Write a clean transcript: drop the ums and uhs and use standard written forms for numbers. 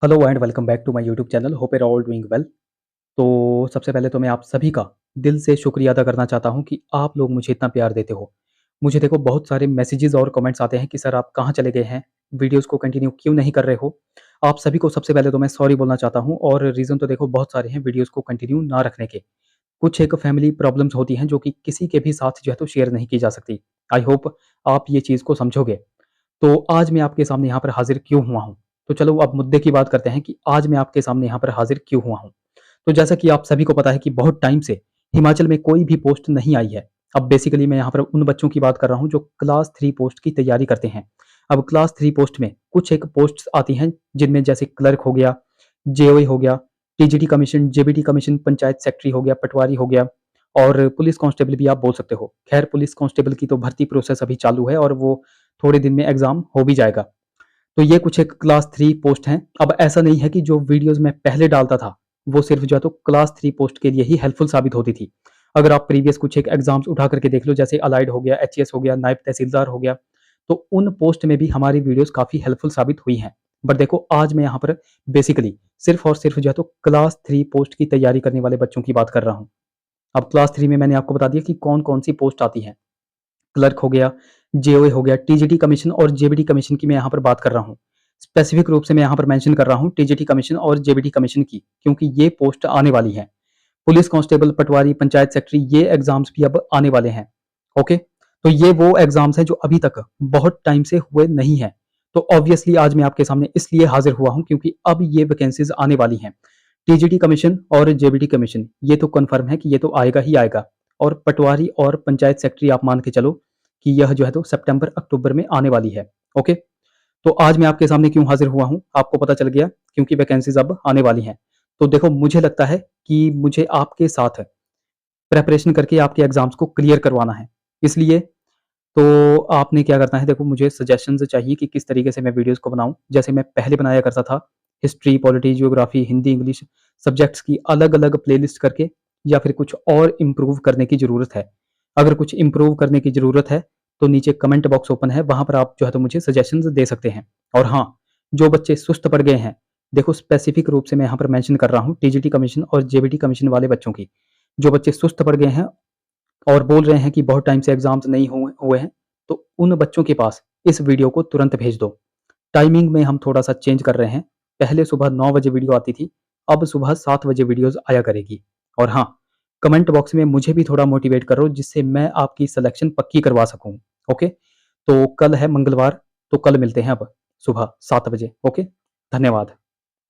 Hello and welcome back to my YouTube channel. Hope you are all doing well. तो सबसे पहले तो मैं आप सभी का दिल से शुक्रिया अदा करना चाहता हूँ कि आप लोग मुझे इतना प्यार देते हो। मुझे देखो बहुत सारे मैसेजेस और कमेंट्स आते हैं कि सर आप कहाँ चले गए हैं, वीडियोज़ को कंटिन्यू क्यों नहीं कर रहे हो। आप सभी को सबसे पहले तो मैं सॉरी बोलना चाहता हूँ और रीज़न तो देखो बहुत सारे हैं वीडियोज़ को कंटिन्यू ना रखने के। कुछ एक फैमिली प्रॉब्लम्स होती हैं जो कि किसी के भी साथ जो है तो शेयर नहीं की जा सकती। आई होप आप ये चीज़ को समझोगे। तो आज मैं आपके सामने यहाँ पर हाज़िर क्यों हुआ हूँ? तो चलो अब मुद्दे की बात करते हैं कि आज मैं आपके सामने यहाँ पर हाज़िर क्यों हुआ हूँ? तो जैसा कि आप सभी को पता है कि बहुत टाइम से हिमाचल में कोई भी पोस्ट नहीं आई है। अब बेसिकली मैं यहाँ पर उन बच्चों की बात कर रहा हूँ जो क्लास 3 पोस्ट की तैयारी करते हैं। अब क्लास 3 पोस्ट में कुछ एक पोस्ट्स आती हैं जिनमें जैसे क्लर्क हो गया, जेओई हो गया, TGT commission, JBT commission, panchayat secretary हो गया, पटवारी हो गया और पुलिस कांस्टेबल भी आप बोल सकते हो। खैर पुलिस कांस्टेबल की तो भर्ती प्रोसेस अभी चालू है और वो थोड़े दिन में एग्ज़ाम हो भी जाएगा। तो ये कुछ एक क्लास 3 पोस्ट हैं। अब ऐसा नहीं है कि जो वीडियोज़ मैं पहले डालता था, वो सिर्फ़ जो है तो क्लास 3 पोस्ट के लिए ही हेल्पफुल साबित होती थी। अगर आप प्रीवियस कुछ एक एग्ज़ाम्स उठा करके देख लो जैसे अलाइड हो गया, एचएएस हो गया, नायब तहसीलदार हो गया, तो उन पोस्ट में भी हमारी वीडियोज़ काफ़ी हेल्पफुल साबित हुई हैं। बट देखो आज मैं यहाँ पर बेसिकली सिर्फ़ और सिर्फ़ जो है तो क्लास 3 पोस्ट की तैयारी करने वाले बच्चों की बात कर रहा हूँ। अब क्लास 3 में मैंने आपको बता दिया कि कौन-कौन सी पोस्ट आती हैं। क्लर्क हो गया, जेओए हो गया, टीजीटी कमीशन और जेबीटी कमीशन की मैं यहाँ पर बात कर रहा हूँ। स्पेसिफिक रूप से मैं यहाँ पर मेंशन कर रहा हूँ टीजीटी कमीशन और जेबीटी कमीशन की, क्योंकि ये पोस्ट आने वाली हैं। पुलिस कांस्टेबल, पटवारी, पंचायत सेक्रेटरी ये एग्ज़ाम्स भी अब आने वाले हैं। ओके? तो ये वो एग्ज़ाम्स हैं जो अभी तक बहुत टाइम से हुए नहीं हैं। तो ऑब्वियसली आज मैं आपके सामने इसलिए हाज़िर हुआ हूँ क्योंकि अब ये वैकेंसीज़ आने वाली हैं। टीजीटी कमीशन और जेबीटी कमीशन ये तो कन्फर्म है कि ये तो आएगा ही आएगा और पटवारी और पंचायत सेक्रेटरी आप मान के चलो कि यह जो है तो सितंबर अक्टूबर में आने वाली है। ओके? तो आज मैं आपके सामने क्यों हाज़िर हुआ हूँ, आपको पता चल गया क्योंकि वैकेंसीज़ अब आने वाली हैं। तो देखो मुझे लगता है कि मुझे आपके साथ प्रिपरेशन करके आपके एग्ज़ाम्स को क्लियर करवाना है। इसलिए तो आपने क्या करना है देखो मुझे सजेशंस चाहिए कि किस तरीके से मैं वीडियोज़ को बनाऊँ। जैसे मैं पहले बनाया करता था, history, polity, geography, Hindi, English subjects की अलग-अलग प्लेलिस्ट करके या फिर कुछ और इम्प्रूव करने की ज़रूरत है। अगर कुछ इम्प्रूव करने की ज़रूरत है, तो नीचे कमेंट बॉक्स ओपन है, वहाँ पर आप जो है तो मुझे सजेशंस दे सकते हैं। और हाँ, जो बच्चे सुस्त पड़ गए हैं, देखो स्पेसिफिक रूप से मैं यहाँ पर मेंशन कर रहा हूँ टीजीटी कमीशन और जेबीटी कमीशन वाले बच्चों की। जो बच्चे सुस्त पड़ गए हैं और बोल रहे हैं कि बहुत टाइम से एग्ज़ाम्स नहीं हुए हुए हैं, तो उन बच्चों के पास इस वीडियो को तुरंत भेज दो। टाइमिंग में हम थोड़ा-सा चेंज कर रहे हैं। पहले सुबह 9 बजे वीडियो आती थी, अब सुबह 7 बजे वीडियोज़ आया करेगी। और हाँ, कमेंट बॉक्स में मुझे भी थोड़ा मोटिवेट करो जिससे मैं आपकी सिलेक्शन पक्की करवा सकूँ। ओके? तो कल है मंगलवार, तो कल मिलते हैं अब सुबह 7 बजे। ओके? धन्यवाद।